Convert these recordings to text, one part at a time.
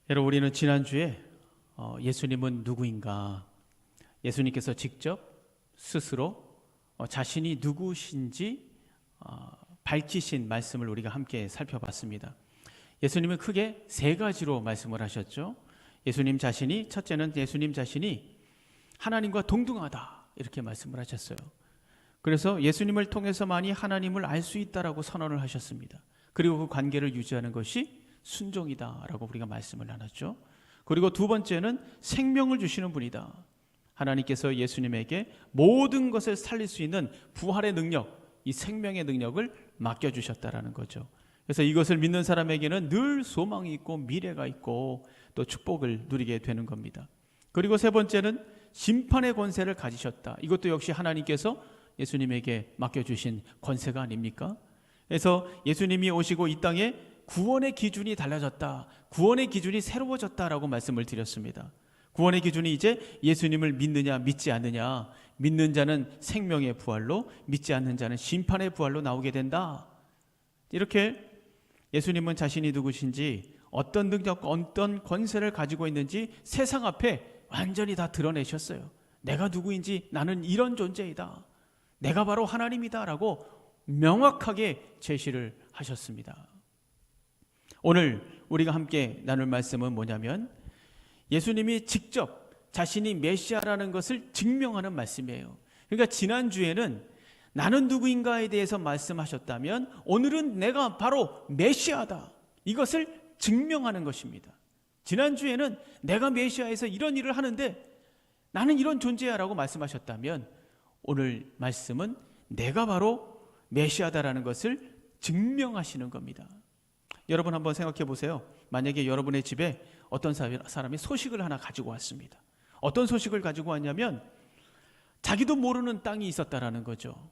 여러분, 우리는 지난주에 예수님은 누구인가, 예수님께서 직접 스스로 자신이 누구신지 밝히신 말씀을 우리가 함께 살펴봤습니다. 예수님은 크게 세 가지로 말씀을 하셨죠. 첫째는 예수님 자신이 하나님과 동등하다, 이렇게 말씀을 하셨어요. 그래서 예수님을 통해서만이 하나님을 알 수 있다라고 선언을 하셨습니다. 그리고 그 관계를 유지하는 것이 순종이다라고 우리가 말씀을 나눴죠. 그리고 두 번째는 생명을 주시는 분이다. 하나님께서 예수님에게 모든 것을 살릴 수 있는 부활의 능력, 이 생명의 능력을 맡겨주셨다라는 거죠. 그래서 이것을 믿는 사람에게는 늘 소망이 있고 미래가 있고 또 축복을 누리게 되는 겁니다. 그리고 세 번째는 심판의 권세를 가지셨다. 이것도 역시 하나님께서 예수님에게 맡겨주신 권세가 아닙니까? 그래서 예수님이 오시고 이 땅에 구원의 기준이 달라졌다, 구원의 기준이 새로워졌다라고 말씀을 드렸습니다. 구원의 기준이 이제 예수님을 믿느냐 믿지 않느냐, 믿는 자는 생명의 부활로, 믿지 않는 자는 심판의 부활로 나오게 된다. 이렇게 예수님은 자신이 누구신지, 어떤 능력과 어떤 권세를 가지고 있는지 세상 앞에 완전히 다 드러내셨어요. 내가 누구인지, 나는 이런 존재이다, 내가 바로 하나님이다 라고 명확하게 제시를 하셨습니다. 오늘 우리가 함께 나눌 말씀은 뭐냐면, 예수님이 직접 자신이 메시아라는 것을 증명하는 말씀이에요. 그러니까 지난주에는 나는 누구인가에 대해서 말씀하셨다면, 오늘은 내가 바로 메시아다, 이것을 증명하는 것입니다. 지난주에는 내가 메시아에서 이런 일을 하는데 나는 이런 존재야 라고 말씀하셨다면, 오늘 말씀은 내가 바로 메시아다라는 것을 증명하시는 겁니다. 여러분 한번 생각해 보세요. 만약에 여러분의 집에 어떤 사람이 소식을 하나 가지고 왔습니다. 어떤 소식을 가지고 왔냐면, 자기도 모르는 땅이 있었다라는 거죠.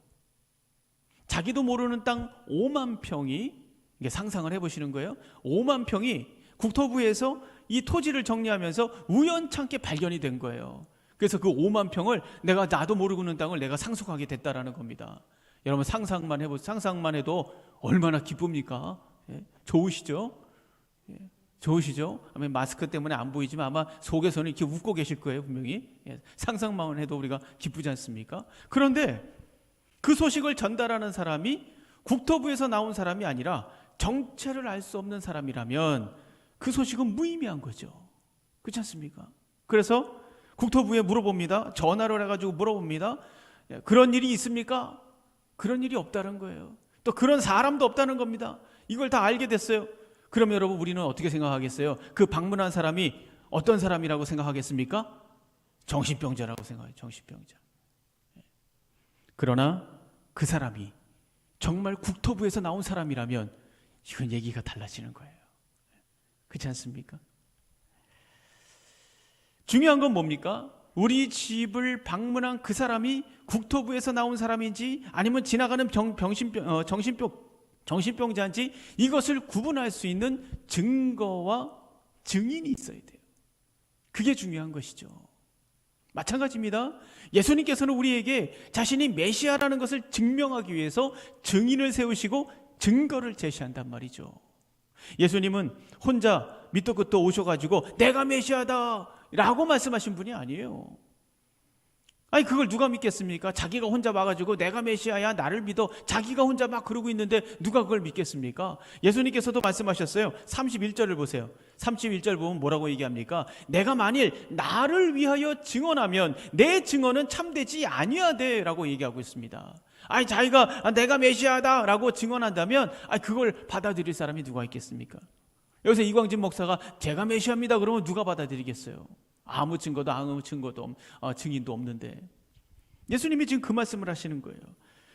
자기도 모르는 땅 5만 평이, 이게 상상을 해보시는 거예요. 5만 평이 국토부에서 이 토지를 정리하면서 우연찮게 발견이 된 거예요. 그래서 그 5만 평을 나도 모르고 있는 땅을 내가 상속하게 됐다라는 겁니다. 여러분 상상만 해도 얼마나 기쁩니까? 예? 좋으시죠? 예? 좋으시죠? 아마 마스크 때문에 안 보이지만 아마 속에서는 이렇게 웃고 계실 거예요, 분명히. 예? 상상만 해도 우리가 기쁘지 않습니까? 그런데 그 소식을 전달하는 사람이 국토부에서 나온 사람이 아니라 정체를 알 수 없는 사람이라면 그 소식은 무의미한 거죠. 그렇지 않습니까? 그래서 국토부에 물어봅니다. 전화를 해가지고 물어봅니다. 그런 일이 있습니까? 그런 일이 없다는 거예요. 또 그런 사람도 없다는 겁니다. 이걸 다 알게 됐어요. 그럼 여러분, 우리는 어떻게 생각하겠어요? 그 방문한 사람이 어떤 사람이라고 생각하겠습니까? 정신병자라고 생각해요. 정신병자. 그러나 그 사람이 정말 국토부에서 나온 사람이라면 이건 얘기가 달라지는 거예요. 그렇지 않습니까? 중요한 건 뭡니까? 우리 집을 방문한 그 사람이 국토부에서 나온 사람인지 아니면 지나가는 정신병자인지, 이것을 구분할 수 있는 증거와 증인이 있어야 돼요. 그게 중요한 것이죠. 마찬가지입니다. 예수님께서는 우리에게 자신이 메시아라는 것을 증명하기 위해서 증인을 세우시고 증거를 제시한단 말이죠. 예수님은 혼자 밑도 끝도 오셔가지고 내가 메시아다 라고 말씀하신 분이 아니에요. 아니, 그걸 누가 믿겠습니까? 자기가 혼자 와가지고 내가 메시아야, 나를 믿어, 자기가 혼자 막 그러고 있는데 누가 그걸 믿겠습니까? 예수님께서도 말씀하셨어요. 31절을 보세요. 31절 보면 뭐라고 얘기합니까? 내가 만일 나를 위하여 증언하면 내 증언은 참되지 아니하되 라고 얘기하고 있습니다. 아니, 자기가 내가 메시아다 라고 증언한다면 그걸 받아들일 사람이 누가 있겠습니까? 여기서 이광진 목사가 제가 메시아입니다 그러면 누가 받아들이겠어요? 아무 증거도 증인도 없는데. 예수님이 지금 그 말씀을 하시는 거예요.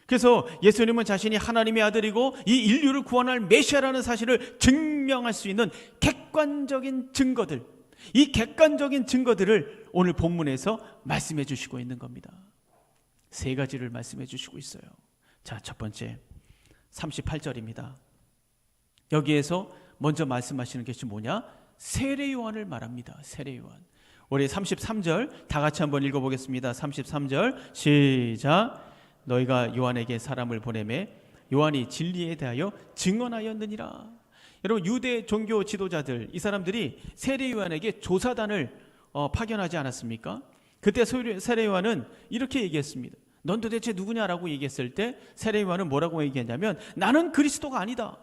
그래서 예수님은 자신이 하나님의 아들이고 이 인류를 구원할 메시아라는 사실을 증명할 수 있는 객관적인 증거들, 이 객관적인 증거들을 오늘 본문에서 말씀해 주시고 있는 겁니다. 세 가지를 말씀해 주시고 있어요. 자, 첫 번째 38절입니다. 여기에서 먼저 말씀하시는 것이 뭐냐? 세례 요한을 말합니다. 세례 요한. 우리 33절 다 같이 한번 읽어보겠습니다. 33절 시작. 너희가 요한에게 사람을 보내매 요한이 진리에 대하여 증언하였느니라. 여러분, 유대 종교 지도자들, 이 사람들이 세례요한에게 조사단을 파견하지 않았습니까? 그때 세례요한은 이렇게 얘기했습니다. 넌 도대체 누구냐라고 얘기했을 때 세례요한은 뭐라고 얘기했냐면, 나는 그리스도가 아니다.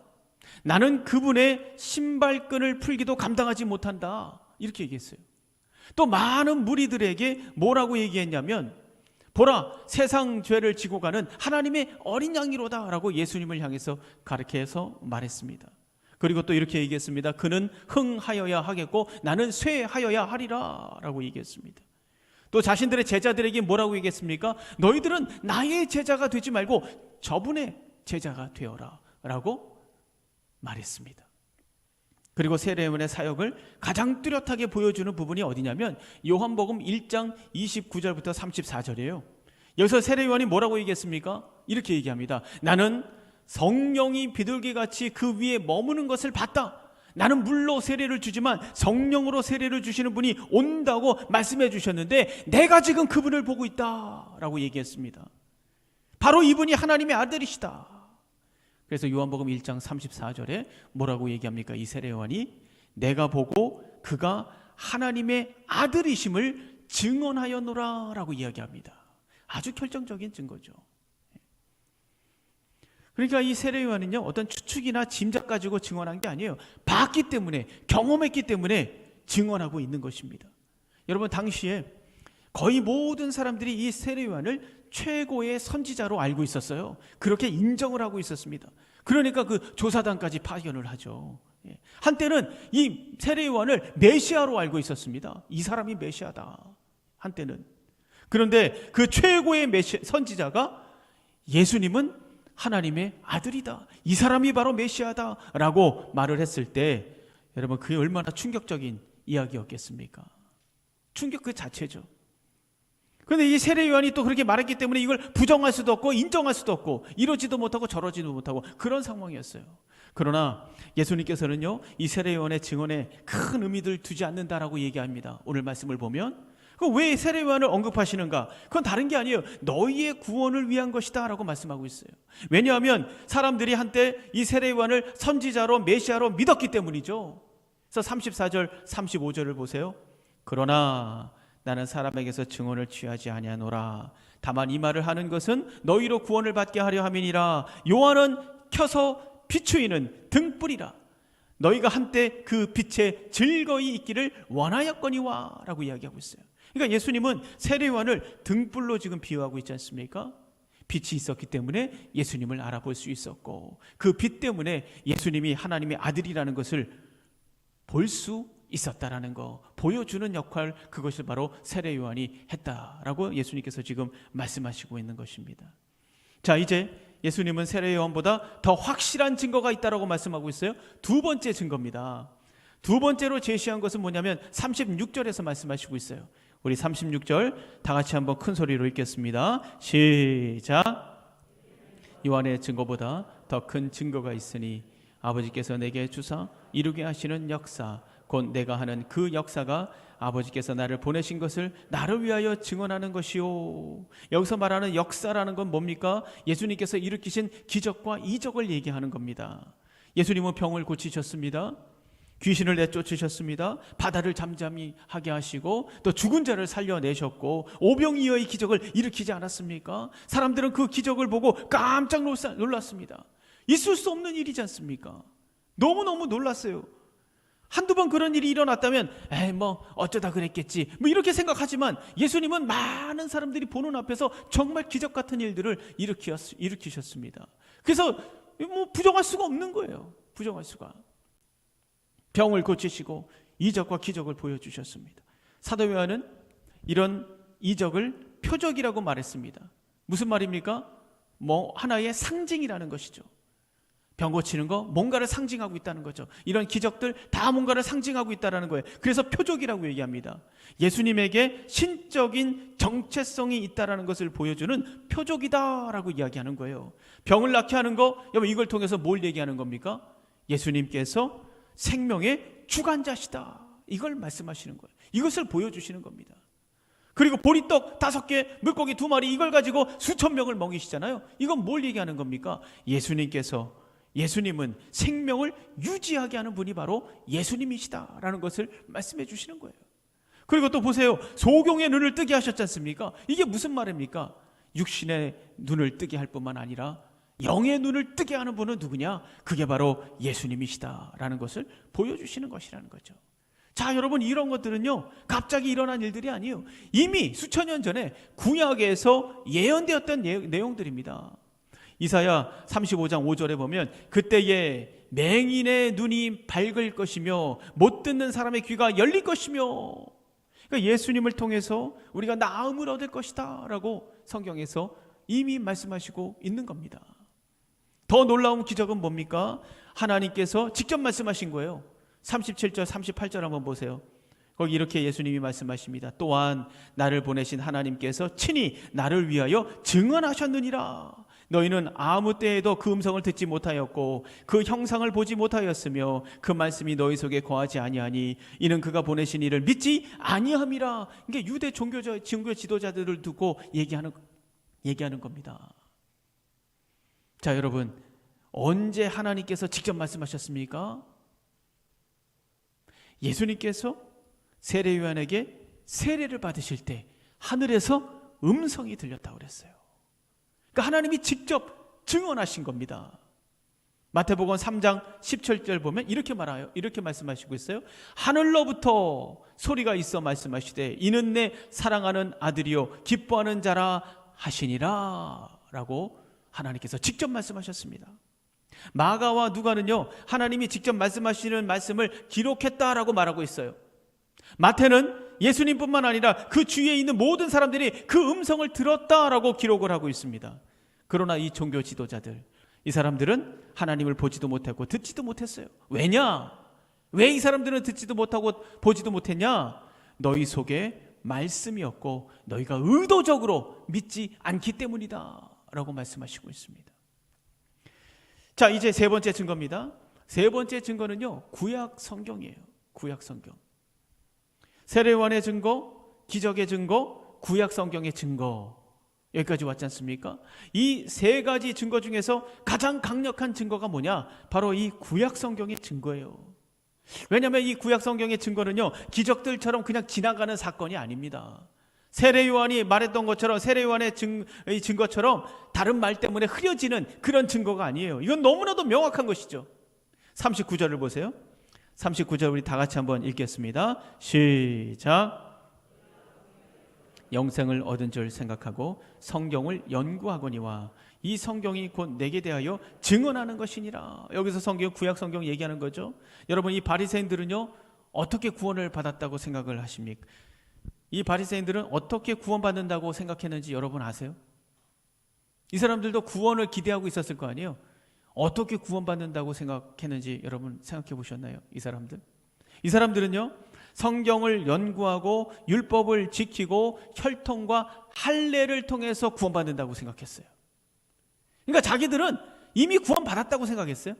나는 그분의 신발끈을 풀기도 감당하지 못한다. 이렇게 얘기했어요. 또 많은 무리들에게 뭐라고 얘기했냐면, 보라, 세상 죄를 지고 가는 하나님의 어린 양이로다 라고 예수님을 향해서 가르쳐서 말했습니다. 그리고 또 이렇게 얘기했습니다. 그는 흥하여야 하겠고 나는 쇠하여야 하리라 라고 얘기했습니다. 또 자신들의 제자들에게 뭐라고 얘기했습니까? 너희들은 나의 제자가 되지 말고 저분의 제자가 되어라 라고 말했습니다. 그리고 세례요한의 사역을 가장 뚜렷하게 보여주는 부분이 어디냐면 요한복음 1장 29절부터 34절이에요. 여기서 세례요한이 뭐라고 얘기했습니까? 이렇게 얘기합니다. 나는 성령이 비둘기같이 그 위에 머무는 것을 봤다. 나는 물로 세례를 주지만 성령으로 세례를 주시는 분이 온다고 말씀해 주셨는데 내가 지금 그분을 보고 있다 라고 얘기했습니다. 바로 이분이 하나님의 아들이시다. 그래서 요한복음 1장 34절에 뭐라고 얘기합니까? 이 세례요한이 내가 보고 그가 하나님의 아들이심을 증언하였노라 라고 이야기합니다. 아주 결정적인 증거죠. 그러니까 이 세례요한은요, 어떤 추측이나 짐작 가지고 증언한 게 아니에요. 봤기 때문에, 경험했기 때문에 증언하고 있는 것입니다. 여러분, 당시에 거의 모든 사람들이 이 세례요한을 최고의 선지자로 알고 있었어요. 그렇게 인정을 하고 있었습니다. 그러니까 그 조사단까지 파견을 하죠. 한때는 이 세례요한을 메시아로 알고 있었습니다. 이 사람이 메시아다, 한때는. 그런데 그 최고의 선지자가 예수님은 하나님의 아들이다, 이 사람이 바로 메시아다 라고 말을 했을 때 여러분, 그게 얼마나 충격적인 이야기였겠습니까? 충격 그 자체죠. 그런데 이 세례요한이 또 그렇게 말했기 때문에 이걸 부정할 수도 없고 인정할 수도 없고 이러지도 못하고 저러지도 못하고 그런 상황이었어요. 그러나 예수님께서는요, 이 세례요한의 증언에 큰 의미를 두지 않는다라고 얘기합니다. 오늘 말씀을 보면 왜 세례요한을 언급하시는가? 그건 다른 게 아니에요. 너희의 구원을 위한 것이다 라고 말씀하고 있어요. 왜냐하면 사람들이 한때 이 세례요한을 선지자로 메시아로 믿었기 때문이죠. 그래서 34절 35절을 보세요. 그러나 나는 사람에게서 증언을 취하지 아니하노라. 다만 이 말을 하는 것은 너희로 구원을 받게 하려 함이니라. 요한은 켜서 비추이는 등불이라. 너희가 한때 그 빛에 즐거이 있기를 원하였거니와 라고 이야기하고 있어요. 그러니까 예수님은 세례요한을 등불로 지금 비유하고 있지 않습니까? 빛이 있었기 때문에 예수님을 알아볼 수 있었고 그 빛 때문에 예수님이 하나님의 아들이라는 것을 볼 수 있었다라는 거, 보여주는 역할, 그것을 바로 세례요한이 했다라고 예수님께서 지금 말씀하시고 있는 것입니다. 자, 이제 예수님은 세례요한보다 더 확실한 증거가 있다라고 말씀하고 있어요. 두 번째 증거입니다. 두 번째로 제시한 것은 뭐냐면 36절에서 말씀하시고 있어요. 우리 36절 다 같이 한번 큰 소리로 읽겠습니다. 시작. 요한의 증거보다 더 큰 증거가 있으니 아버지께서 내게 주사 이루게 하시는 역사, 곧 내가 하는 그 역사가 아버지께서 나를 보내신 것을 나를 위하여 증언하는 것이요. 여기서 말하는 역사라는 건 뭡니까? 예수님께서 일으키신 기적과 이적을 얘기하는 겁니다. 예수님은 병을 고치셨습니다. 귀신을 내쫓으셨습니다. 바다를 잠잠히 하게 하시고 또 죽은 자를 살려내셨고 오병이어의 기적을 일으키지 않았습니까? 사람들은 그 기적을 보고 깜짝 놀랐습니다. 있을 수 없는 일이지 않습니까? 너무너무 놀랐어요. 한두 번 그런 일이 일어났다면 어쩌다 그랬겠지 이렇게 생각하지만 예수님은 많은 사람들이 보는 앞에서 정말 기적 같은 일들을 일으키셨습니다. 그래서 부정할 수가 없는 거예요. 부정할 수가. 병을 고치시고 이적과 기적을 보여주셨습니다. 사도 요한은 이런 이적을 표적이라고 말했습니다. 무슨 말입니까? 하나의 상징이라는 것이죠. 병 고치는 거 뭔가를 상징하고 있다는 거죠. 이런 기적들 다 뭔가를 상징하고 있다는 거예요. 그래서 표적이라고 얘기합니다. 예수님에게 신적인 정체성이 있다는 것을 보여주는 표적이다라고 이야기하는 거예요. 병을 낫게 하는 거, 여러분 이걸 통해서 뭘 얘기하는 겁니까? 예수님께서 생명의 주관자시다, 이걸 말씀하시는 거예요. 이것을 보여주시는 겁니다. 그리고 보리떡 5개, 물고기 2마리, 이걸 가지고 수천 명을 먹이시잖아요. 이건 뭘 얘기하는 겁니까? 예수님께서 예수님은 생명을 유지하게 하는 분이 바로 예수님이시다라는 것을 말씀해 주시는 거예요. 그리고 또 보세요. 소경의 눈을 뜨게 하셨지 않습니까? 이게 무슨 말입니까? 육신의 눈을 뜨게 할 뿐만 아니라 영의 눈을 뜨게 하는 분은 누구냐? 그게 바로 예수님이시다라는 것을 보여주시는 것이라는 거죠. 자, 여러분, 이런 것들은요 갑자기 일어난 일들이 아니에요. 이미 수천 년 전에 구약에서 예언되었던 내용들입니다. 이사야 35장 5절에 보면 그때에 맹인의 눈이 밝을 것이며 못 듣는 사람의 귀가 열릴 것이며, 그러니까 예수님을 통해서 우리가 나음을 얻을 것이다 라고 성경에서 이미 말씀하시고 있는 겁니다. 더 놀라운 기적은 뭡니까? 하나님께서 직접 말씀하신 거예요. 37절 38절 한번 보세요. 거기 이렇게 예수님이 말씀하십니다. 또한 나를 보내신 하나님께서 친히 나를 위하여 증언하셨느니라. 너희는 아무 때에도 그 음성을 듣지 못하였고 그 형상을 보지 못하였으며 그 말씀이 너희 속에 거하지 아니하니 이는 그가 보내신 이를 믿지 아니함이라. 이게 유대 종교 지도자들을 두고 얘기하는 겁니다. 자, 여러분, 언제 하나님께서 직접 말씀하셨습니까? 예수님께서 세례 요한에게 세례를 받으실 때 하늘에서 음성이 들렸다고 그랬어요. 그러니까 하나님이 직접 증언하신 겁니다. 마태복음 3장 17절 보면 이렇게 말씀하시고 있어요. 하늘로부터 소리가 있어 말씀하시되 이는 내 사랑하는 아들이요 기뻐하는 자라 하시니라 라고 하나님께서 직접 말씀하셨습니다. 마가와 누가는요 하나님이 직접 말씀하시는 말씀을 기록했다라고 말하고 있어요. 마태는 예수님뿐만 아니라 그 주위에 있는 모든 사람들이 그 음성을 들었다라고 기록을 하고 있습니다. 그러나 이 종교 지도자들, 이 사람들은 하나님을 보지도 못했고 듣지도 못했어요. 왜냐? 왜 이 사람들은 듣지도 못하고 보지도 못했냐? 너희 속에 말씀이 없고 너희가 의도적으로 믿지 않기 때문이다 라고 말씀하시고 있습니다. 자, 이제 세 번째 증거입니다. 세 번째 증거는요 구약 성경이에요. 구약 성경. 세례요한의 증거, 기적의 증거, 구약 성경의 증거, 여기까지 왔지 않습니까? 이 세 가지 증거 중에서 가장 강력한 증거가 뭐냐? 바로 이 구약 성경의 증거예요. 왜냐하면 이 구약 성경의 증거는요 기적들처럼 그냥 지나가는 사건이 아닙니다. 세례요한이 말했던 것처럼, 세례요한의 증거처럼 다른 말 때문에 흐려지는 그런 증거가 아니에요. 이건 너무나도 명확한 것이죠. 39절을 보세요. 39절 우리 다 같이 한번 읽겠습니다. 시작. 영생을 얻은 줄 생각하고 성경을 연구하거니와 이 성경이 곧 내게 대하여 증언하는 것이니라. 여기서 성경, 구약 성경 얘기하는 거죠. 여러분, 이 바리새인들은요 어떻게 구원을 받았다고 생각을 하십니까? 이 바리새인들은 어떻게 구원받는다고 생각했는지 여러분 아세요? 이 사람들도 구원을 기대하고 있었을 거 아니에요. 어떻게 구원받는다고 생각했는지 여러분 생각해 보셨나요? 이 사람들은요 성경을 연구하고 율법을 지키고 혈통과 할례를 통해서 구원받는다고 생각했어요. 그러니까 자기들은 이미 구원받았다고 생각했어요.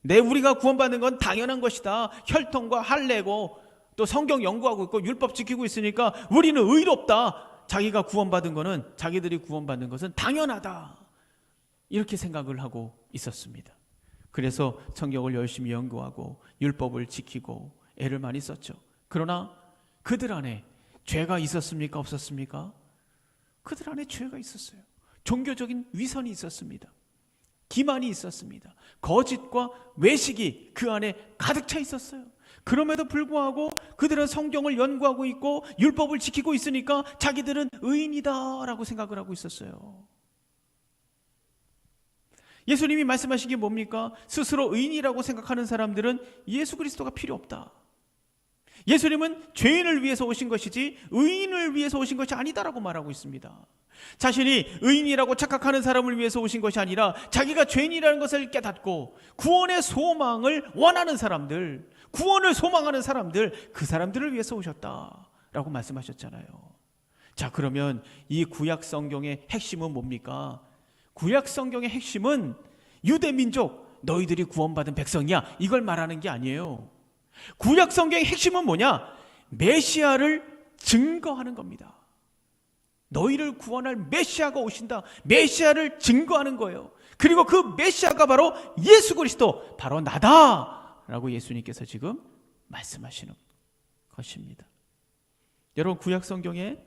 우리가 구원받는 건 당연한 것이다. 혈통과 할례고 또 성경 연구하고 있고 율법 지키고 있으니까 우리는 의롭다. 자기들이 구원받는 것은 당연하다. 이렇게 생각을 하고 있었습니다. 그래서 성경을 열심히 연구하고 율법을 지키고 애를 많이 썼죠. 그러나 그들 안에 죄가 있었습니까? 없었습니까? 그들 안에 죄가 있었어요. 종교적인 위선이 있었습니다. 기만이 있었습니다. 거짓과 외식이 그 안에 가득 차 있었어요. 그럼에도 불구하고 그들은 성경을 연구하고 있고 율법을 지키고 있으니까 자기들은 의인이다라고 생각을 하고 있었어요. 예수님이 말씀하신 게 뭡니까? 스스로 의인이라고 생각하는 사람들은 예수 그리스도가 필요 없다. 예수님은 죄인을 위해서 오신 것이지 의인을 위해서 오신 것이 아니다라고 말하고 있습니다. 자신이 의인이라고 착각하는 사람을 위해서 오신 것이 아니라 자기가 죄인이라는 것을 깨닫고 구원의 소망을 원하는 사람들, 구원을 소망하는 사람들, 그 사람들을 위해서 오셨다라고 말씀하셨잖아요. 자, 그러면 이 구약 성경의 핵심은 뭡니까? 구약 성경의 핵심은 유대 민족, 너희들이 구원받은 백성이야, 이걸 말하는 게 아니에요. 구약 성경의 핵심은 뭐냐? 메시아를 증거하는 겁니다. 너희를 구원할 메시아가 오신다. 메시아를 증거하는 거예요. 그리고 그 메시아가 바로 예수 그리스도, 바로 나다라고 예수님께서 지금 말씀하시는 것입니다. 여러분, 구약 성경에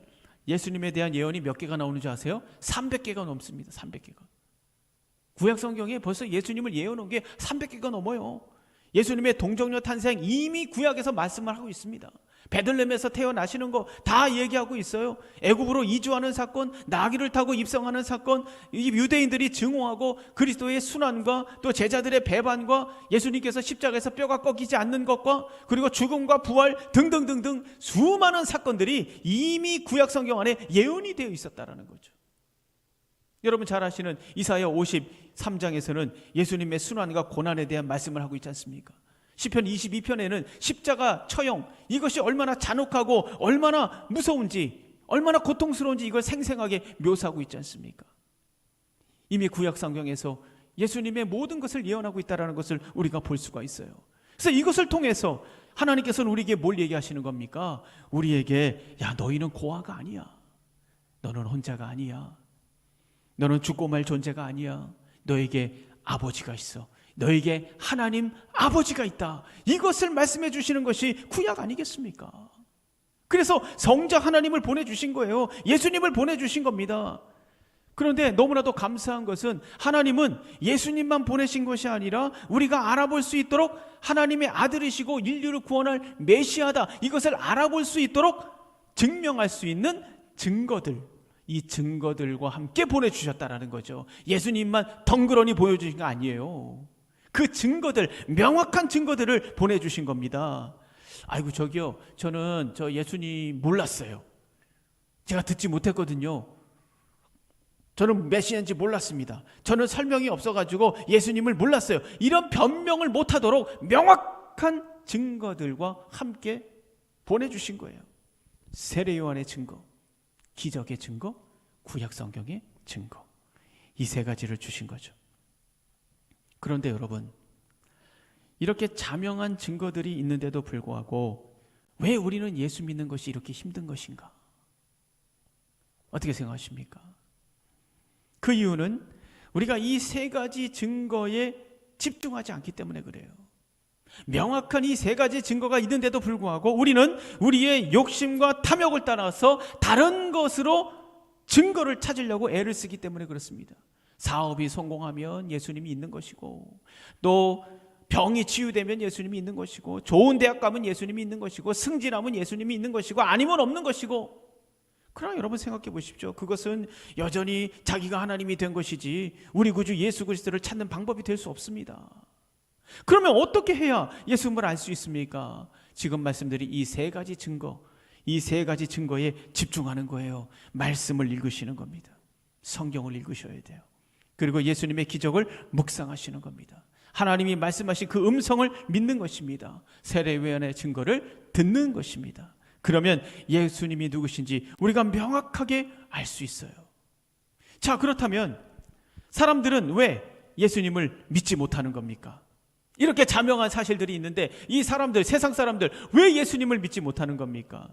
예수님에 대한 예언이 몇 개가 나오는지 아세요? 300개가 넘습니다. 300개가. 구약 성경에 벌써 예수님을 예언한 게 300개가 넘어요. 예수님의 동정녀 탄생 이미 구약에서 말씀을 하고 있습니다. 베들레헴에서 태어나시는 거 다 얘기하고 있어요. 애굽으로 이주하는 사건, 나귀를 타고 입성하는 사건, 이 유대인들이 증오하고 그리스도의 순환과 또 제자들의 배반과 예수님께서 십자가에서 뼈가 꺾이지 않는 것과 그리고 죽음과 부활 등등등등 수많은 사건들이 이미 구약 성경 안에 예언이 되어 있었다라는 거죠. 여러분 잘 아시는 이사야 53장에서는 예수님의 순환과 고난에 대한 말씀을 하고 있지 않습니까? 시편 22편에는 십자가 처형, 이것이 얼마나 잔혹하고 얼마나 무서운지, 얼마나 고통스러운지 이걸 생생하게 묘사하고 있지 않습니까? 이미 구약 성경에서 예수님의 모든 것을 예언하고 있다는 것을 우리가 볼 수가 있어요. 그래서 이것을 통해서 하나님께서는 우리에게 뭘 얘기하시는 겁니까? 우리에게, 야, 너희는 고아가 아니야. 너는 혼자가 아니야. 너는 죽고 말 존재가 아니야. 너에게 아버지가 있어. 너에게 하나님 아버지가 있다. 이것을 말씀해 주시는 것이 구약 아니겠습니까? 그래서 성자 하나님을 보내주신 거예요. 예수님을 보내주신 겁니다. 그런데 너무나도 감사한 것은 하나님은 예수님만 보내신 것이 아니라 우리가 알아볼 수 있도록 하나님의 아들이시고 인류를 구원할 메시아다, 이것을 알아볼 수 있도록 증명할 수 있는 증거들, 이 증거들과 함께 보내주셨다라는 거죠. 예수님만 덩그러니 보여주신 거 아니에요. 그 증거들, 명확한 증거들을 보내주신 겁니다. 아이고, 저기요, 저는 저 예수님 몰랐어요. 제가 듣지 못했거든요. 저는 메시아인지 몰랐습니다. 저는 설명이 없어가지고 예수님을 몰랐어요. 이런 변명을 못하도록 명확한 증거들과 함께 보내주신 거예요. 세례 요한의 증거, 기적의 증거, 구약 성경의 증거, 이 세 가지를 주신 거죠. 그런데 여러분, 이렇게 자명한 증거들이 있는데도 불구하고 왜 우리는 예수 믿는 것이 이렇게 힘든 것인가? 어떻게 생각하십니까? 그 이유는 우리가 이 세 가지 증거에 집중하지 않기 때문에 그래요. 명확한 이 세 가지 증거가 있는데도 불구하고 우리는 우리의 욕심과 탐욕을 따라서 다른 것으로 증거를 찾으려고 애를 쓰기 때문에 그렇습니다. 사업이 성공하면 예수님이 있는 것이고, 또 병이 치유되면 예수님이 있는 것이고, 좋은 대학 가면 예수님이 있는 것이고, 승진하면 예수님이 있는 것이고, 아니면 없는 것이고. 그러나 여러분 생각해 보십시오. 그것은 여전히 자기가 하나님이 된 것이지 우리 구주 예수 그리스도를 찾는 방법이 될 수 없습니다. 그러면 어떻게 해야 예수님을 알 수 있습니까? 지금 말씀드린 이 세 가지 증거, 이 세 가지 증거에 집중하는 거예요. 말씀을 읽으시는 겁니다. 성경을 읽으셔야 돼요. 그리고 예수님의 기적을 묵상하시는 겁니다. 하나님이 말씀하신 그 음성을 믿는 것입니다. 세례 요한의 증거를 듣는 것입니다. 그러면 예수님이 누구신지 우리가 명확하게 알 수 있어요. 자, 그렇다면 사람들은 왜 예수님을 믿지 못하는 겁니까? 이렇게 자명한 사실들이 있는데 이 사람들, 세상 사람들 왜 예수님을 믿지 못하는 겁니까?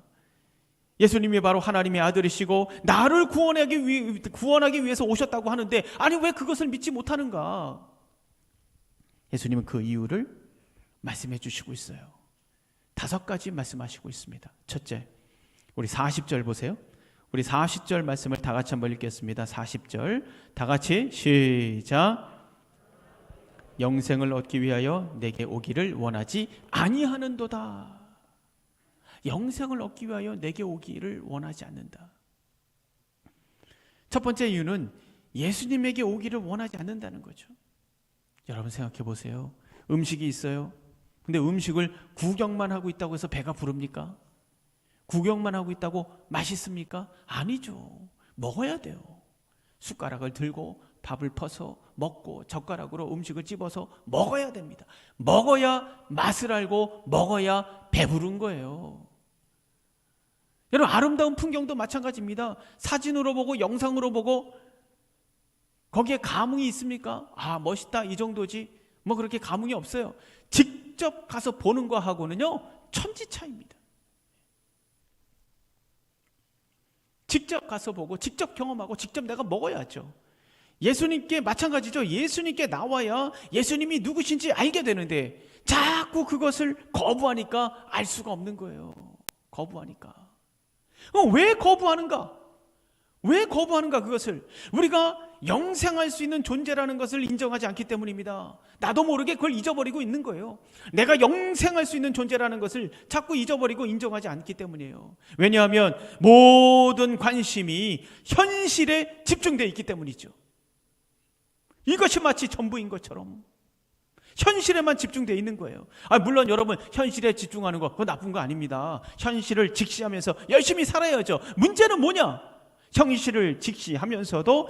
예수님이 바로 하나님의 아들이시고 나를 구원하기 위해서 오셨다고 하는데, 아니 왜 그것을 믿지 못하는가? 예수님은 그 이유를 말씀해 주시고 있어요. 5가지 말씀하시고 있습니다. 첫째, 우리 40절 보세요. 우리 40절 말씀을 다 같이 한번 읽겠습니다. 40절 다 같이 시작. 영생을 얻기 위하여 내게 오기를 원하지 아니하는도다. 영생을 얻기 위하여 내게 오기를 원하지 않는다. 첫 번째 이유는 예수님에게 오기를 원하지 않는다는 거죠. 여러분 생각해 보세요. 음식이 있어요. 근데 음식을 구경만 하고 있다고 해서 배가 부릅니까? 구경만 하고 있다고 맛있습니까? 아니죠. 먹어야 돼요. 숟가락을 들고 밥을 퍼서 먹고 젓가락으로 음식을 집어서 먹어야 됩니다. 먹어야 맛을 알고 먹어야 배부른 거예요. 여러분, 아름다운 풍경도 마찬가지입니다. 사진으로 보고 영상으로 보고 거기에 감흥이 있습니까? 아, 멋있다, 이 정도지. 뭐 그렇게 감흥이 없어요. 직접 가서 보는 거하고는요 천지 차이입니다. 직접 가서 보고 직접 경험하고 직접 내가 먹어야죠. 예수님께 마찬가지죠. 예수님께 나와야 예수님이 누구신지 알게 되는데 자꾸 그것을 거부하니까 알 수가 없는 거예요. 거부하니까. 왜 거부하는가? 왜 거부하는가? 그것을 우리가 영생할 수 있는 존재라는 것을 인정하지 않기 때문입니다. 나도 모르게 그걸 잊어버리고 있는 거예요. 내가 영생할 수 있는 존재라는 것을 자꾸 잊어버리고 인정하지 않기 때문이에요. 왜냐하면 모든 관심이 현실에 집중되어 있기 때문이죠. 이것이 마치 전부인 것처럼 현실에만 집중되어 있는 거예요. 물론 여러분, 현실에 집중하는 거 그거 나쁜 거 아닙니다. 현실을 직시하면서 열심히 살아야죠. 문제는 뭐냐? 현실을 직시하면서도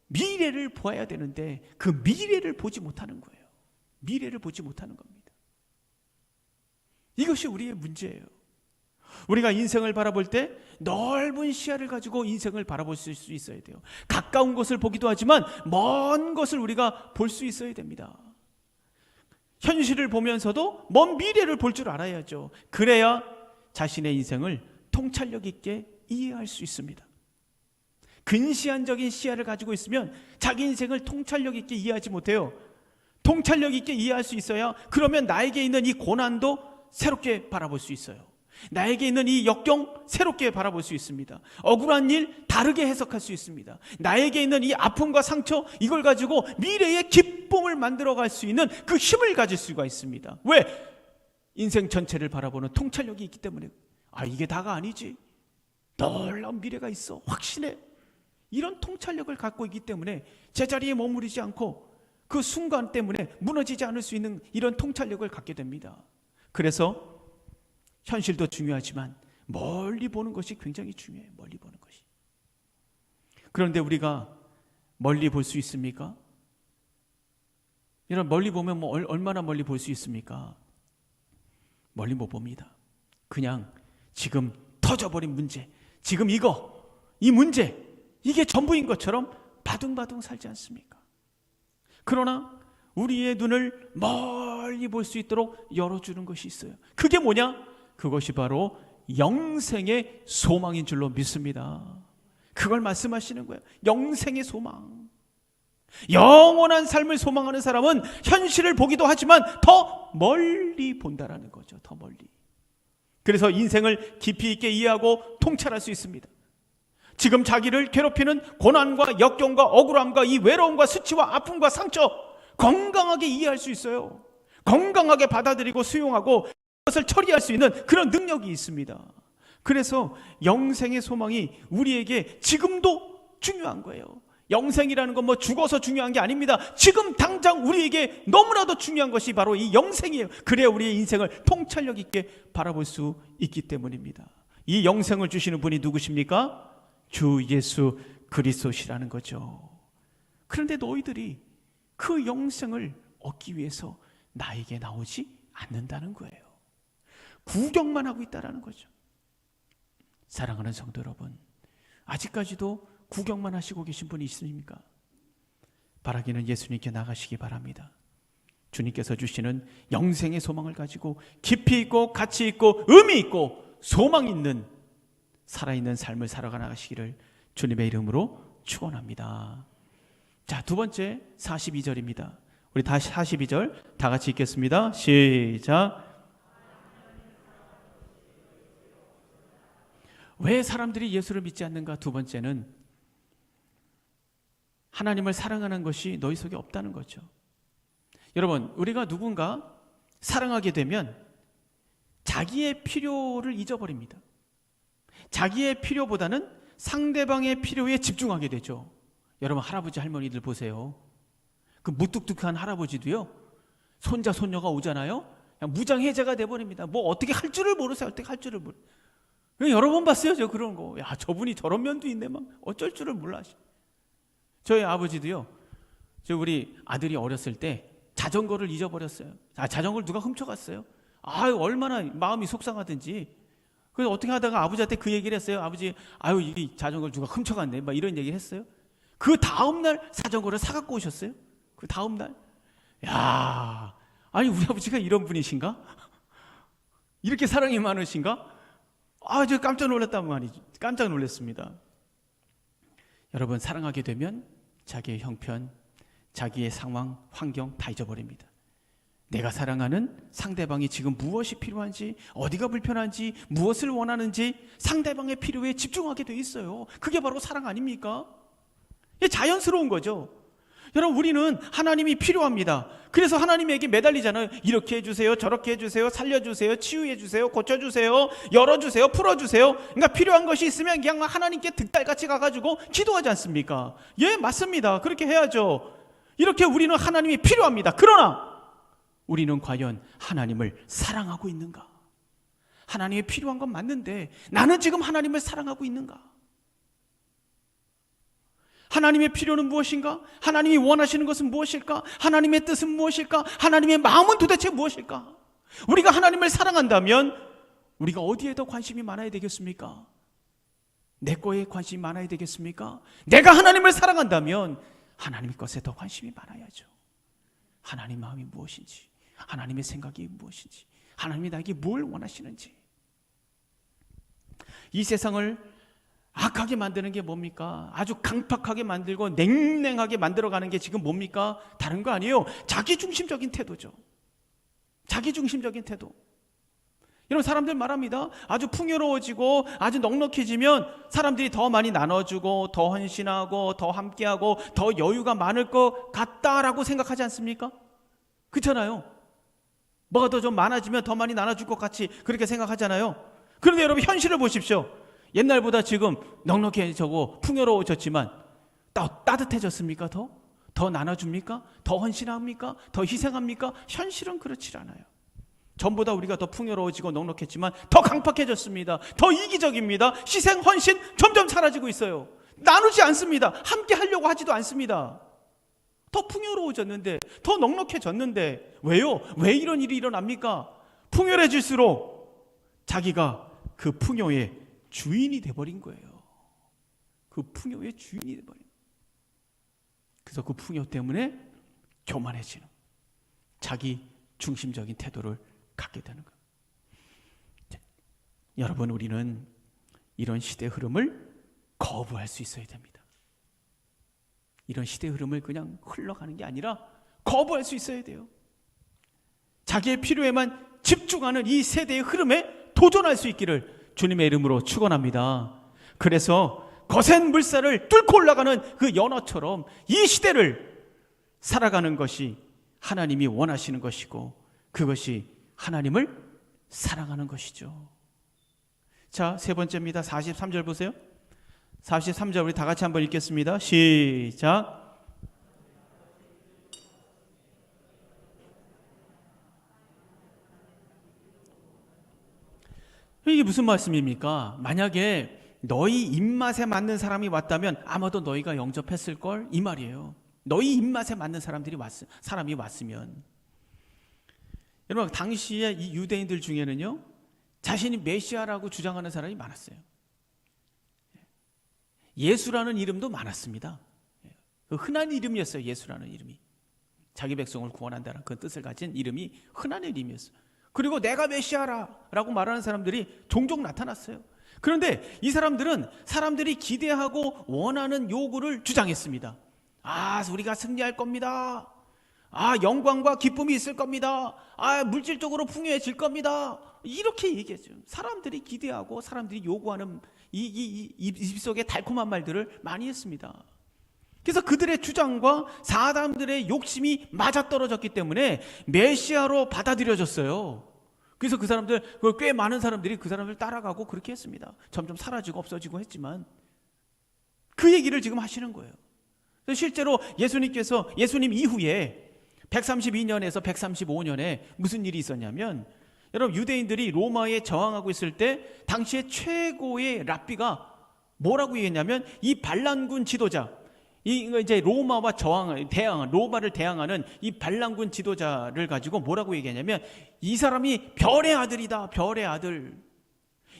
미래를 보아야 되는데 그 미래를 보지 못하는 거예요. 미래를 보지 못하는 겁니다. 이것이 우리의 문제예요. 우리가 인생을 바라볼 때 넓은 시야를 가지고 인생을 바라볼 수 있어야 돼요. 가까운 것을 보기도 하지만 먼 것을 우리가 볼 수 있어야 됩니다. 현실을 보면서도 먼 미래를 볼 줄 알아야죠. 그래야 자신의 인생을 통찰력 있게 이해할 수 있습니다. 근시안적인 시야를 가지고 있으면 자기 인생을 통찰력 있게 이해하지 못해요. 통찰력 있게 이해할 수 있어야 그러면 나에게 있는 이 고난도 새롭게 바라볼 수 있어요. 나에게 있는 이 역경 새롭게 바라볼 수 있습니다. 억울한 일 다르게 해석할 수 있습니다. 나에게 있는 이 아픔과 상처 이걸 가지고 미래의 기쁨을 만들어갈 수 있는 그 힘을 가질 수가 있습니다. 왜? 인생 전체를 바라보는 통찰력이 있기 때문에. 이게 다가 아니지. 놀라운 미래가 있어. 확신해. 이런 통찰력을 갖고 있기 때문에 제자리에 머무르지 않고 그 순간 때문에 무너지지 않을 수 있는 이런 통찰력을 갖게 됩니다. 그래서 현실도 중요하지만 멀리 보는 것이 굉장히 중요해요. 멀리 보는 것이. 그런데 우리가 멀리 볼 수 있습니까? 이런 멀리 보면 얼마나 멀리 볼 수 있습니까? 멀리 못 봅니다. 그냥 지금 터져버린 문제, 지금 이 문제, 이게 전부인 것처럼 바둥바둥 살지 않습니까? 그러나 우리의 눈을 멀리 볼 수 있도록 열어주는 것이 있어요. 그게 뭐냐? 그것이 바로 영생의 소망인 줄로 믿습니다. 그걸 말씀하시는 거예요. 영생의 소망. 영원한 삶을 소망하는 사람은 현실을 보기도 하지만 더 멀리 본다라는 거죠. 더 멀리. 그래서 인생을 깊이 있게 이해하고 통찰할 수 있습니다. 지금 자기를 괴롭히는 고난과 역경과 억울함과 이 외로움과 수치와 아픔과 상처 건강하게 이해할 수 있어요. 건강하게 받아들이고 수용하고 그것을 처리할 수 있는 그런 능력이 있습니다. 그래서 영생의 소망이 우리에게 지금도 중요한 거예요. 영생이라는 건 죽어서 중요한 게 아닙니다. 지금 당장 우리에게 너무나도 중요한 것이 바로 이 영생이에요. 그래야 우리의 인생을 통찰력 있게 바라볼 수 있기 때문입니다. 이 영생을 주시는 분이 누구십니까? 주 예수 그리스도시라는 거죠. 그런데 너희들이 그 영생을 얻기 위해서 나에게 나오지 않는다는 거예요. 구경만 하고 있다는 거죠. 사랑하는 성도 여러분, 아직까지도 구경만 하시고 계신 분이 있습니까? 바라기는 예수님께 나가시기 바랍니다. 주님께서 주시는 영생의 소망을 가지고 깊이 있고 가치 있고 의미 있고 소망 있는 살아있는 삶을 살아가 나가시기를 주님의 이름으로 축원합니다. 자, 두 번째 42절입니다. 우리 다시 42절 다 같이 읽겠습니다. 시작. 왜 사람들이 예수를 믿지 않는가? 두 번째는 하나님을 사랑하는 것이 너희 속에 없다는 거죠. 여러분, 우리가 누군가 사랑하게 되면 자기의 필요를 잊어버립니다. 자기의 필요보다는 상대방의 필요에 집중하게 되죠. 여러분, 할아버지 할머니들 보세요. 그 무뚝뚝한 할아버지도요, 손자 손녀가 오잖아요, 그냥 무장해제가 돼버립니다. 어떻게 할 줄을 모르세요. 어떻게 할 줄을 모르. 여러 번 봤어요, 저 그런 거. 야, 저분이 저런 면도 있네, 막 어쩔 줄을 몰라. 저희 아버지도요, 우리 아들이 어렸을 때 자전거를 잊어버렸어요. 자전거를 누가 훔쳐갔어요. 얼마나 마음이 속상하든지. 그래서 어떻게 하다가 아버지한테 그 얘기를 했어요. 아버지, 이 자전거를 누가 훔쳐갔네, 막 이런 얘기를 했어요. 그 다음날 자전거를 사갖고 오셨어요. 그 다음날. 야, 우리 아버지가 이런 분이신가? 이렇게 사랑이 많으신가? 저 깜짝 놀랐단 말이죠. 깜짝 놀랐습니다. 여러분, 사랑하게 되면 자기의 형편, 자기의 상황, 환경 다 잊어버립니다. 내가 사랑하는 상대방이 지금 무엇이 필요한지, 어디가 불편한지, 무엇을 원하는지 상대방의 필요에 집중하게 돼 있어요. 그게 바로 사랑 아닙니까? 이게 자연스러운 거죠. 여러분, 우리는 하나님이 필요합니다. 그래서 하나님에게 매달리잖아요. 이렇게 해주세요, 저렇게 해주세요, 살려주세요, 치유해주세요, 고쳐주세요, 열어주세요, 풀어주세요. 그러니까 필요한 것이 있으면 그냥 하나님께 득달같이 가가지고 기도하지 않습니까? 예, 맞습니다. 그렇게 해야죠. 이렇게 우리는 하나님이 필요합니다. 그러나 우리는 과연 하나님을 사랑하고 있는가? 하나님이 필요한 건 맞는데 나는 지금 하나님을 사랑하고 있는가? 하나님의 필요는 무엇인가? 하나님이 원하시는 것은 무엇일까? 하나님의 뜻은 무엇일까? 하나님의 마음은 도대체 무엇일까? 우리가 하나님을 사랑한다면 우리가 어디에 더 관심이 많아야 되겠습니까? 내 거에 관심이 많아야 되겠습니까? 내가 하나님을 사랑한다면 하나님의 것에 더 관심이 많아야죠. 하나님 마음이 무엇인지, 하나님의 생각이 무엇인지, 하나님이 나에게 뭘 원하시는지. 이 세상을 악하게 만드는 게 뭡니까? 아주 강팍하게 만들고 냉랭하게 만들어가는 게 지금 뭡니까? 다른 거 아니에요. 자기중심적인 태도죠. 자기중심적인 태도. 이런 사람들 말합니다. 아주 풍요로워지고 아주 넉넉해지면 사람들이 더 많이 나눠주고 더 헌신하고 더 함께하고 더 여유가 많을 것 같다라고 생각하지 않습니까? 그렇잖아요. 뭐가 더 좀 많아지면 더 많이 나눠줄 것 같이 그렇게 생각하잖아요. 그런데 여러분, 현실을 보십시오. 옛날보다 지금 넉넉해지고 풍요로워졌지만 따뜻해졌습니까? 더 나눠줍니까? 더 헌신합니까? 더 희생합니까? 현실은 그렇지 않아요. 전보다 우리가 더 풍요로워지고 넉넉했지만 더 강팍해졌습니다. 더 이기적입니다. 희생, 헌신 점점 사라지고 있어요. 나누지 않습니다. 함께 하려고 하지도 않습니다. 더 풍요로워졌는데, 더 넉넉해졌는데 왜요? 왜 이런 일이 일어납니까? 풍요해질수록 자기가 그 풍요의 주인이 돼버린 거예요. 그 풍요의 주인이 돼버린 거예요. 그래서 그 풍요 때문에 교만해지는, 자기 중심적인 태도를 갖게 되는 거예요. 여러분, 우리는 이런 시대의 흐름을 거부할 수 있어야 됩니다. 이런 시대의 흐름을 그냥 흘러가는 게 아니라 거부할 수 있어야 돼요. 자기의 필요에만 집중하는 이 세대의 흐름에 도전할 수 있기를 주님의 이름으로 축원합니다. 그래서 거센 물살을 뚫고 올라가는 그 연어처럼 이 시대를 살아가는 것이 하나님이 원하시는 것이고, 그것이 하나님을 사랑하는 것이죠. 자, 세 번째입니다. 43절 보세요. 43절 우리 다 같이 한번 읽겠습니다. 시작. 이게 무슨 말씀입니까? 만약에 너희 입맛에 맞는 사람이 왔다면 아마도 너희가 영접했을걸, 이 말이에요. 너희 입맛에 맞는 사람이 왔으면. 여러분, 당시에 이 유대인들 중에는요, 자신이 메시아라고 주장하는 사람이 많았어요. 예수라는 이름도 많았습니다. 그 흔한 이름이었어요. 예수라는 이름이 자기 백성을 구원한다는 그 뜻을 가진 이름이 흔한 이름이었어요. 그리고 내가 메시아라고 말하는 사람들이 종종 나타났어요. 그런데 이 사람들은 사람들이 기대하고 원하는 요구를 주장했습니다. 우리가 승리할 겁니다. 영광과 기쁨이 있을 겁니다. 물질적으로 풍요해질 겁니다. 이렇게 얘기했죠. 사람들이 기대하고 사람들이 요구하는 입속에 달콤한 말들을 많이 했습니다. 그래서 그들의 주장과 사람들의 욕심이 맞아떨어졌기 때문에 메시아로 받아들여졌어요. 그래서 그 사람들, 꽤 많은 사람들이 그 사람을 따라가고 그렇게 했습니다. 점점 사라지고 없어지고 했지만 그 얘기를 지금 하시는 거예요. 실제로 예수님 이후에 132년에서 135년에 무슨 일이 있었냐면, 여러분, 유대인들이 로마에 저항하고 있을 때 당시에 최고의 랍비가 뭐라고 얘기했냐면, 이 반란군 지도자, 이제 로마와 로마를 대항하는 이 반란군 지도자를 가지고 뭐라고 얘기하냐면, 이 사람이 별의 아들이다, 별의 아들.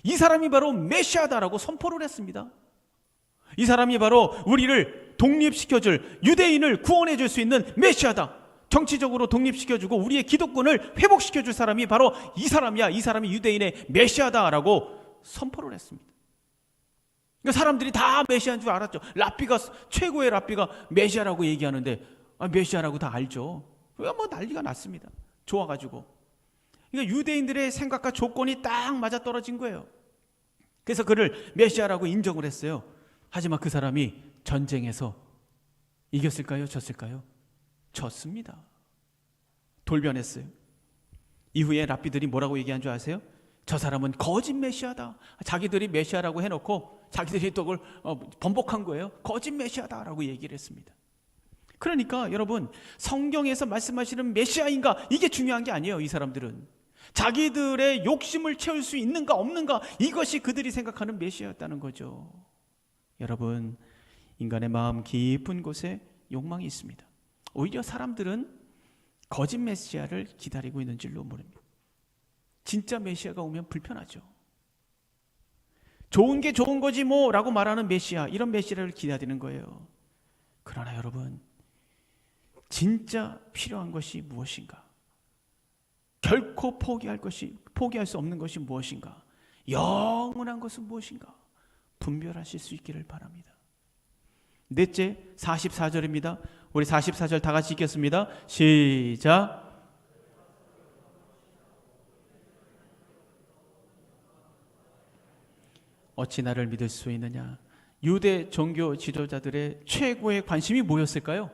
이 사람이 바로 메시아다라고 선포를 했습니다. 이 사람이 바로 우리를 독립시켜줄, 유대인을 구원해줄 수 있는 메시아다. 정치적으로 독립시켜주고 우리의 기독권을 회복시켜줄 사람이 바로 이 사람이야. 이 사람이 유대인의 메시아다라고 선포를 했습니다. 그러니까 사람들이 다 메시아인 줄 알았죠. 랍비가, 최고의 랍비가 메시아라고 얘기하는데 메시아라고 다 알죠. 그러니까 뭐 난리가 났습니다. 좋아가지고. 그러니까 유대인들의 생각과 조건이 딱 맞아떨어진 거예요. 그래서 그를 메시아라고 인정을 했어요. 하지만 그 사람이 전쟁에서 이겼을까요? 졌을까요? 졌습니다. 돌변했어요. 이후에 랍비들이 뭐라고 얘기한 줄 아세요? 저 사람은 거짓 메시아다. 자기들이 메시아라고 해놓고 자기들이 또 그걸 번복한 거예요. 거짓 메시아다라고 얘기를 했습니다. 그러니까 여러분, 성경에서 말씀하시는 메시아인가, 이게 중요한 게 아니에요. 이 사람들은 자기들의 욕심을 채울 수 있는가 없는가, 이것이 그들이 생각하는 메시아였다는 거죠. 여러분, 인간의 마음 깊은 곳에 욕망이 있습니다. 오히려 사람들은 거짓 메시아를 기다리고 있는 줄로 모릅니다. 진짜 메시아가 오면 불편하죠. 좋은 게 좋은 거지 뭐 라고 말하는 메시아, 이런 메시아를 기다리는 거예요. 그러나 여러분, 진짜 필요한 것이 무엇인가? 결코 포기할 수 없는 것이 무엇인가? 영원한 것은 무엇인가? 분별하실 수 있기를 바랍니다. 넷째, 44절입니다. 우리 44절 다 같이 읽겠습니다. 시작. 어찌 나를 믿을 수 있느냐? 유대 종교 지도자들의 최고의 관심이 뭐였을까요?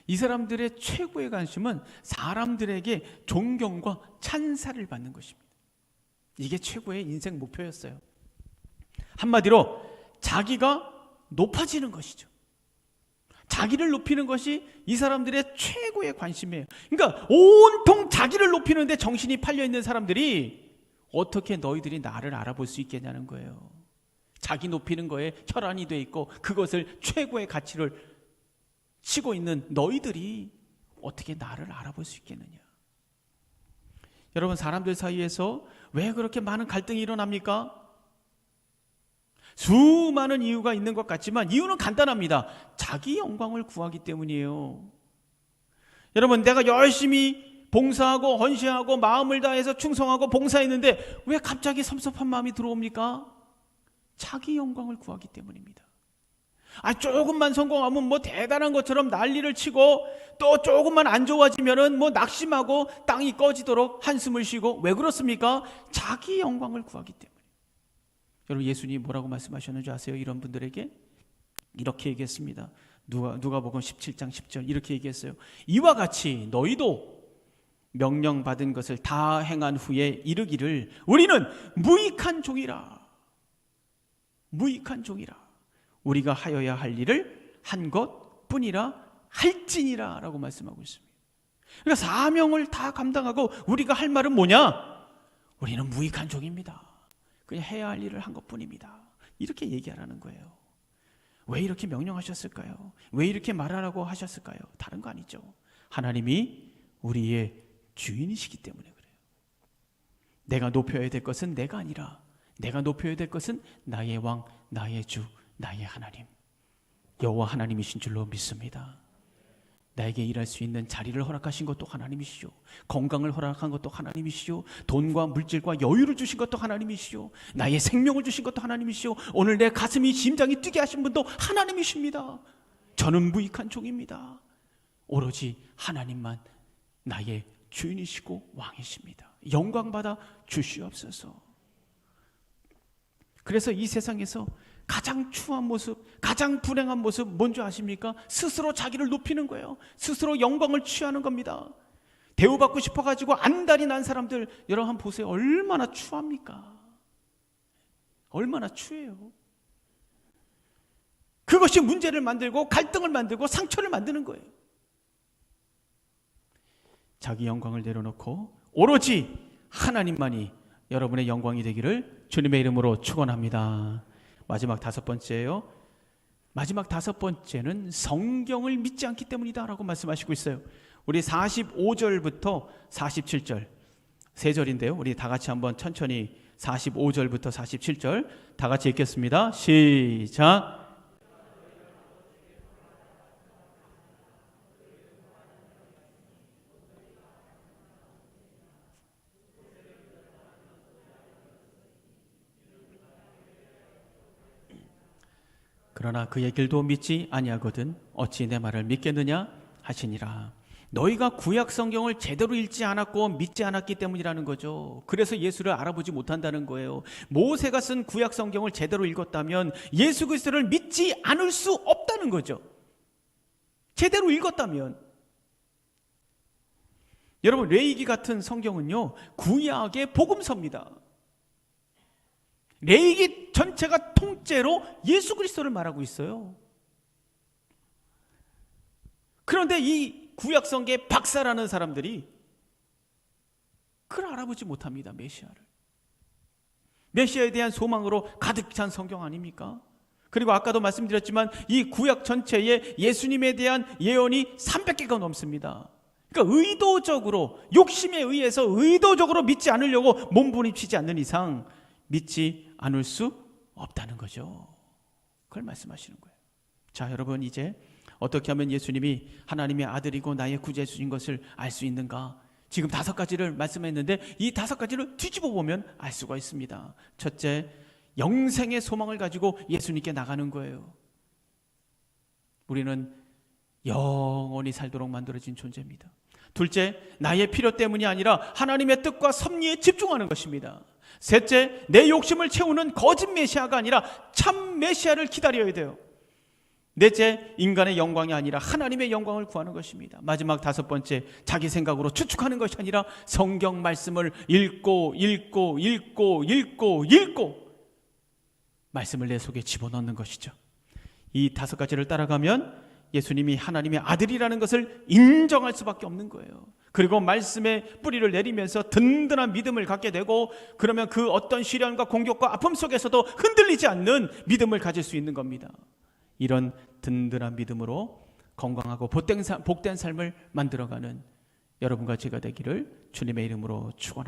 이 사람들의 최고의 관심은 사람들에게 존경과 찬사를 받는 것입니다. 이게 최고의 인생 목표였어요. 한마디로 자기가 높아지는 것이죠. 자기를 높이는 것이 이 사람들의 최고의 관심이에요. 그러니까 온통 자기를 높이는데 정신이 팔려있는 사람들이 어떻게 너희들이 나를 알아볼 수 있겠냐는 거예요. 자기 높이는 거에 혈안이 돼 있고 그것을 최고의 가치를 치고 있는 너희들이 어떻게 나를 알아볼 수 있겠느냐. 여러분, 사람들 사이에서 왜 그렇게 많은 갈등이 일어납니까? 수많은 이유가 있는 것 같지만 이유는 간단합니다. 자기 영광을 구하기 때문이에요. 여러분, 내가 열심히 봉사하고 헌신하고 마음을 다해서 충성하고 봉사했는데 왜 갑자기 섭섭한 마음이 들어옵니까? 자기 영광을 구하기 때문입니다. 조금만 성공하면 뭐 대단한 것처럼 난리를 치고 또 조금만 안 좋아지면은 뭐 낙심하고 땅이 꺼지도록 한숨을 쉬고, 왜 그렇습니까? 자기 영광을 구하기 때문에. 여러분, 예수님이 뭐라고 말씀하셨는지 아세요? 이런 분들에게 이렇게 얘기했습니다. 누가복음 17장 10절 이렇게 얘기했어요. 이와 같이 너희도 명령받은 것을 다 행한 후에 이르기를 우리는 무익한 종이라. 무익한 종이라. 우리가 하여야 할 일을 한 것뿐이라 할지니라 라고 말씀하고 있습니다. 그러니까 사명을 다 감당하고 우리가 할 말은 뭐냐? 우리는 무익한 종입니다. 그냥 해야 할 일을 한 것뿐입니다. 이렇게 얘기하라는 거예요. 왜 이렇게 명령하셨을까요? 왜 이렇게 말하라고 하셨을까요? 다른 거 아니죠. 하나님이 우리의 주인이시기 때문에 그래요. 내가 높여야 될 것은 내가 아니라 내가 높여야 될 것은 나의 왕, 나의 주, 나의 하나님, 여호와 하나님이신 줄로 믿습니다. 나에게 일할 수 있는 자리를 허락하신 것도 하나님이시오. 건강을 허락한 것도 하나님이시오. 돈과 물질과 여유를 주신 것도 하나님이시오. 나의 생명을 주신 것도 하나님이시오. 오늘 내 가슴이 심장이 뛰게 하신 분도 하나님이십니다. 저는 무익한 종입니다. 오로지 하나님만 나의 주인이시고 왕이십니다. 영광받아 주시옵소서. 그래서 이 세상에서 가장 추한 모습, 가장 불행한 모습 뭔지 아십니까? 스스로 자기를 높이는 거예요. 스스로 영광을 취하는 겁니다. 대우받고 싶어가지고 안달이 난 사람들 여러분 한번 보세요. 얼마나 추합니까? 얼마나 추해요. 그것이 문제를 만들고 갈등을 만들고 상처를 만드는 거예요. 자기 영광을 내려놓고 오로지 하나님만이 여러분의 영광이 되기를 주님의 이름으로 축원합니다. 마지막 다섯 번째예요. 마지막 다섯 번째는 성경을 믿지 않기 때문이다 라고 말씀하시고 있어요. 우리 45절부터 47절 세 절인데요. 우리 다 같이 한번 천천히 45절부터 47절 다 같이 읽겠습니다. 시작. 그러나 그의 길도 믿지 아니하거든 어찌 내 말을 믿겠느냐 하시니라. 너희가 구약 성경을 제대로 읽지 않았고 믿지 않았기 때문이라는 거죠. 그래서 예수를 알아보지 못한다는 거예요. 모세가 쓴 구약 성경을 제대로 읽었다면 예수 그리스도를 믿지 않을 수 없다는 거죠. 제대로 읽었다면. 여러분, 레위기 같은 성경은요, 구약의 복음서입니다. 레위기 전체가 통째로 예수 그리스도를 말하고 있어요. 그런데 이 구약성계 박사라는 사람들이 그걸 알아보지 못합니다. 메시아를. 메시아에 대한 소망으로 가득 찬 성경 아닙니까? 그리고 아까도 말씀드렸지만 이 구약 전체에 예수님에 대한 예언이 300개가 넘습니다. 그러니까 의도적으로, 욕심에 의해서 의도적으로 믿지 않으려고 몸부림치지 않는 이상 믿지 않을 수 없다는 거죠. 그걸 말씀하시는 거예요. 자, 여러분, 이제 어떻게 하면 예수님이 하나님의 아들이고 나의 구주주신 것을 알 수 있는가? 지금 5가지를 말씀했는데 이 5가지를 뒤집어 보면 알 수가 있습니다. 첫째, 영생의 소망을 가지고 예수님께 나가는 거예요. 우리는 영원히 살도록 만들어진 존재입니다. 둘째, 나의 필요 때문이 아니라 하나님의 뜻과 섭리에 집중하는 것입니다. 셋째, 내 욕심을 채우는 거짓 메시아가 아니라 참 메시아를 기다려야 돼요. 넷째, 인간의 영광이 아니라 하나님의 영광을 구하는 것입니다. 마지막 5번째, 자기 생각으로 추측하는 것이 아니라 성경 말씀을 읽고 말씀을 내 속에 집어넣는 것이죠. 이 5가지를 따라가면 예수님이 하나님의 아들이라는 것을 인정할 수밖에 없는 거예요. 그리고 말씀의 뿌리를 내리면서 든든한 믿음을 갖게 되고, 그러면 그 어떤 시련과 공격과 아픔 속에서도 흔들리지 않는 믿음을 가질 수 있는 겁니다. 이런 든든한 믿음으로 건강하고 복된 삶을 만들어가는 여러분과 제가 되기를 주님의 이름으로 축원합니다.